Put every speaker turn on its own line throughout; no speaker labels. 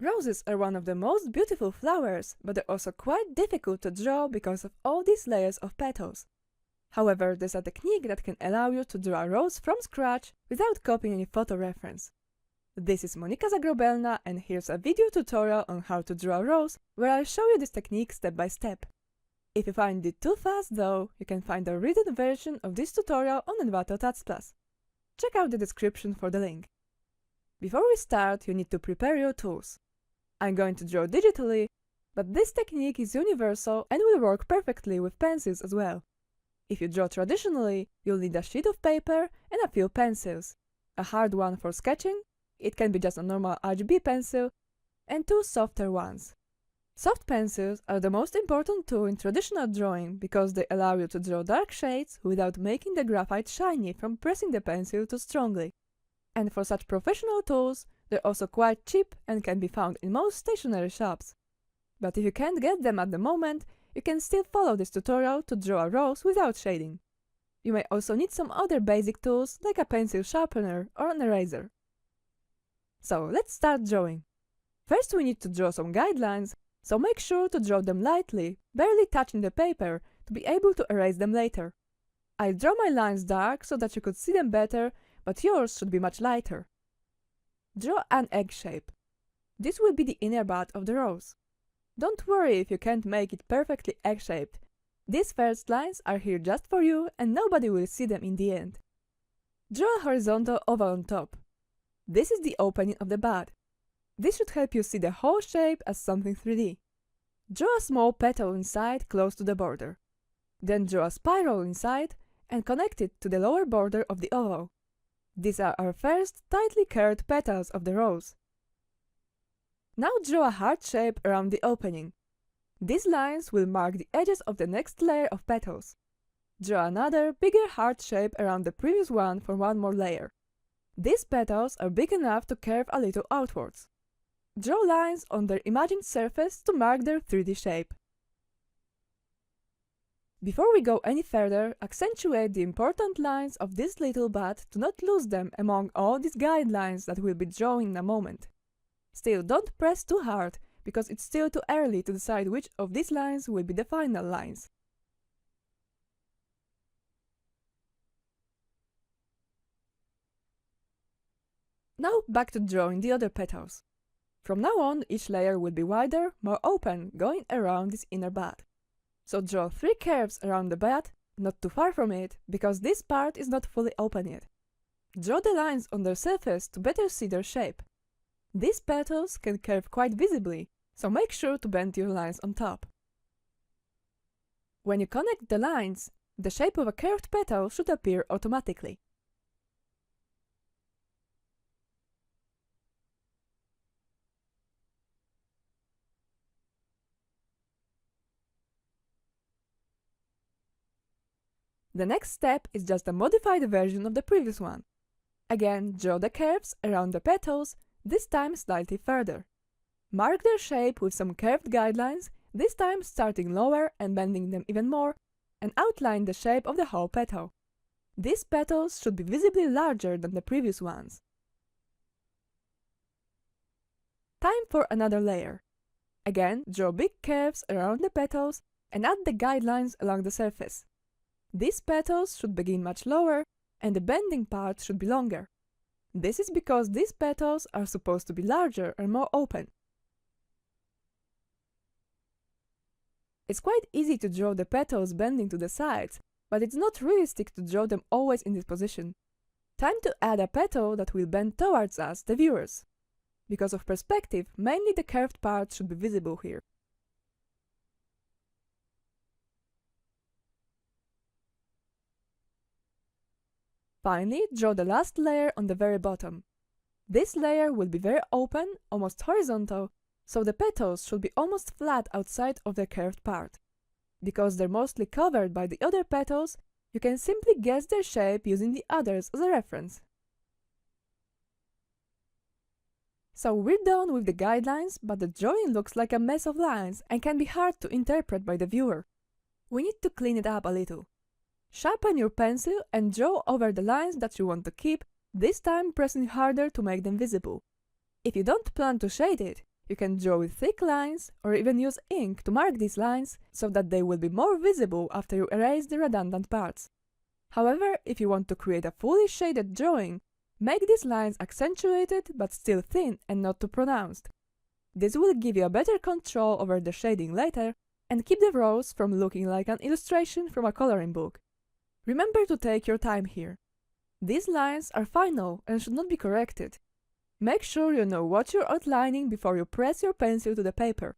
Roses are one of the most beautiful flowers, but they're also quite difficult to draw because of all these layers of petals. However, there's a technique that can allow you to draw a rose from scratch without copying any photo reference. This is Monika Zagrobelna, and here's a video tutorial on how to draw a rose, where I'll show you this technique step by step. If you find it too fast though, you can find a written version of this tutorial on Envato Plus. Check out the description for the link. Before we start, you need to prepare your tools. I'm going to draw digitally, but this technique is universal and will work perfectly with pencils as well. If you draw traditionally, you'll need a sheet of paper and a few pencils. A hard one for sketching, it can be just a normal RGB pencil, and two softer ones. Soft pencils are the most important tool in traditional drawing because they allow you to draw dark shades without making the graphite shiny from pressing the pencil too strongly. And for such professional tools, they're also quite cheap and can be found in most stationery shops. But if you can't get them at the moment, you can still follow this tutorial to draw a rose without shading. You may also need some other basic tools like a pencil sharpener or an eraser. So let's start drawing. First we need to draw some guidelines, so make sure to draw them lightly, barely touching the paper, to be able to erase them later. I draw my lines dark so that you could see them better, but yours should be much lighter. Draw an egg shape. This will be the inner bud of the rose. Don't worry if you can't make it perfectly egg-shaped. These first lines are here just for you and nobody will see them in the end. Draw a horizontal oval on top. This is the opening of the bud. This should help you see the whole shape as something 3D. Draw a small petal inside close to the border. Then draw a spiral inside and connect it to the lower border of the oval. These are our first tightly curved petals of the rose. Now draw a heart shape around the opening. These lines will mark the edges of the next layer of petals. Draw another, bigger heart shape around the previous one for one more layer. These petals are big enough to curve a little outwards. Draw lines on their imagined surface to mark their 3D shape. Before we go any further, accentuate the important lines of this little bud to not lose them among all these guidelines that we'll be drawing in a moment. Still, don't press too hard, because it's still too early to decide which of these lines will be the final lines. Now back to drawing the other petals. From now on, each layer will be wider, more open, going around this inner bud. So draw 3 curves around the bud, not too far from it, because this part is not fully open yet. Draw the lines on their surface to better see their shape. These petals can curve quite visibly, so make sure to bend your lines on top. When you connect the lines, the shape of a curved petal should appear automatically. The next step is just a modified version of the previous one. Again, draw the curves around the petals, this time slightly further. Mark their shape with some curved guidelines, this time starting lower and bending them even more, and outline the shape of the whole petal. These petals should be visibly larger than the previous ones. Time for another layer. Again, draw big curves around the petals and add the guidelines along the surface. These petals should begin much lower, and the bending part should be longer. This is because these petals are supposed to be larger and more open. It's quite easy to draw the petals bending to the sides, but it's not realistic to draw them always in this position. Time to add a petal that will bend towards us, the viewers. Because of perspective, mainly the curved part should be visible here. Finally, draw the last layer on the very bottom. This layer will be very open, almost horizontal, so the petals should be almost flat outside of the curved part. Because they're mostly covered by the other petals, you can simply guess their shape using the others as a reference. So we're done with the guidelines, but the drawing looks like a mess of lines and can be hard to interpret by the viewer. We need to clean it up a little. Sharpen your pencil and draw over the lines that you want to keep, this time pressing harder to make them visible. If you don't plan to shade it, You can draw with thick lines or even use ink to mark these lines so that they will be more visible after you erase the redundant parts. However, if you want to create a fully shaded drawing, make these lines accentuated but still thin and not too pronounced. This will give you a better control over the shading later and keep the rows from looking like an illustration from a coloring book. Remember to take your time here. These lines are final and should not be corrected. Make sure you know what you're outlining before you press your pencil to the paper.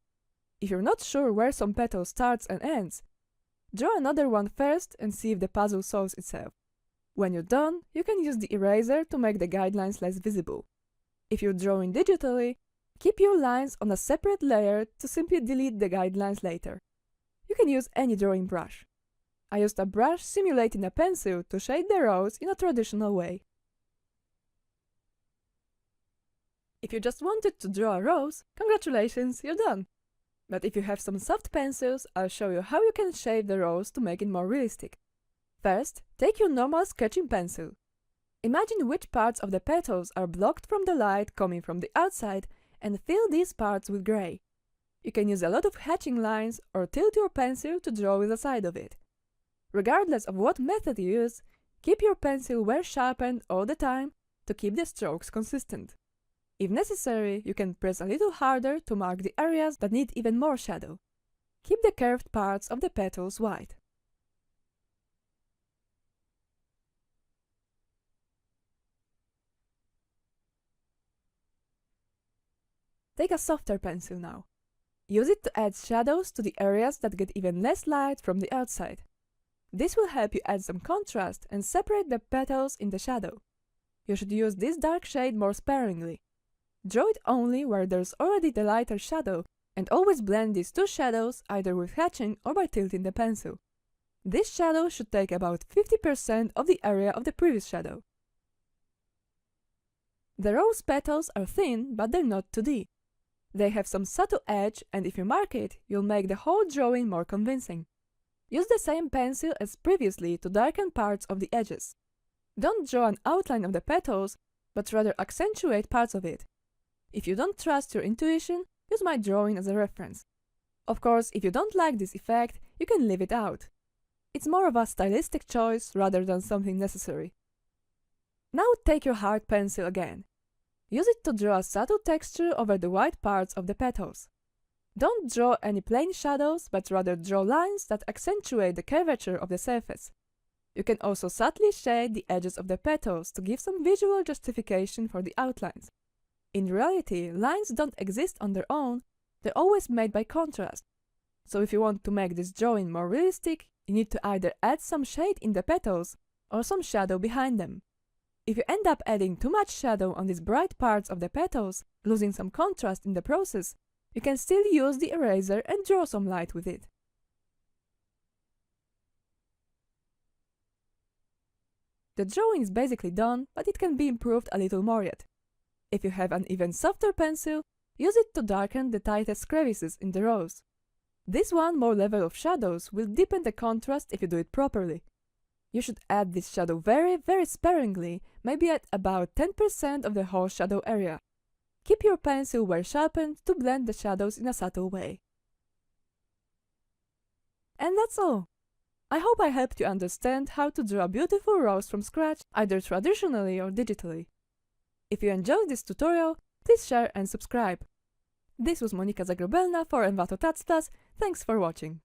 If you're not sure where some petal starts and ends, draw another one first and see if the puzzle solves itself. When you're done, you can use the eraser to make the guidelines less visible. If you're drawing digitally, keep your lines on a separate layer to simply delete the guidelines later. You can use any drawing brush. I used a brush simulating a pencil to shade the rows in a traditional way. If you just wanted to draw a rose, congratulations, you're done! But if you have some soft pencils, I'll show you how you can shape the rose to make it more realistic. First, take your normal sketching pencil. Imagine which parts of the petals are blocked from the light coming from the outside and fill these parts with gray. You can use a lot of hatching lines or tilt your pencil to draw with the side of it. Regardless of what method you use, keep your pencil well sharpened all the time to keep the strokes consistent. If necessary, you can press a little harder to mark the areas that need even more shadow. Keep the curved parts of the petals white. Take a softer pencil now. Use it to add shadows to the areas that get even less light from the outside. This will help you add some contrast and separate the petals in the shadow. You should use this dark shade more sparingly. Draw it only where there's already the lighter shadow, and always blend these two shadows either with hatching or by tilting the pencil. This shadow should take about 50% of the area of the previous shadow. The rose petals are thin, but they're not 2D. They have some subtle edge, and if you mark it, you'll make the whole drawing more convincing. Use the same pencil as previously to darken parts of the edges. Don't draw an outline of the petals, but rather accentuate parts of it. If you don't trust your intuition, use my drawing as a reference. Of course, if you don't like this effect, you can leave it out. It's more of a stylistic choice rather than something necessary. Now take your hard pencil again. Use it to draw a subtle texture over the white parts of the petals. Don't draw any plain shadows, but rather draw lines that accentuate the curvature of the surface. You can also subtly shade the edges of the petals to give some visual justification for the outlines. In reality, lines don't exist on their own, they're always made by contrast. So if you want to make this drawing more realistic, you need to either add some shade in the petals or some shadow behind them. If you end up adding too much shadow on these bright parts of the petals, losing some contrast in the process, you can still use the eraser and draw some light with it. The drawing is basically done, but it can be improved a little more yet. If you have an even softer pencil, use it to darken the tightest crevices in the rose. This one more level of shadows will deepen the contrast if you do it properly. You should add this shadow very sparingly, maybe at about 10% of the whole shadow area. Keep your pencil well sharpened to blend the shadows in a subtle way. And that's all! I hope I helped you understand how to draw a beautiful rose from scratch, either traditionally or digitally. If you enjoyed this tutorial, please share and subscribe. This was Monika Zagrobelna for Autodesk. Thanks for watching.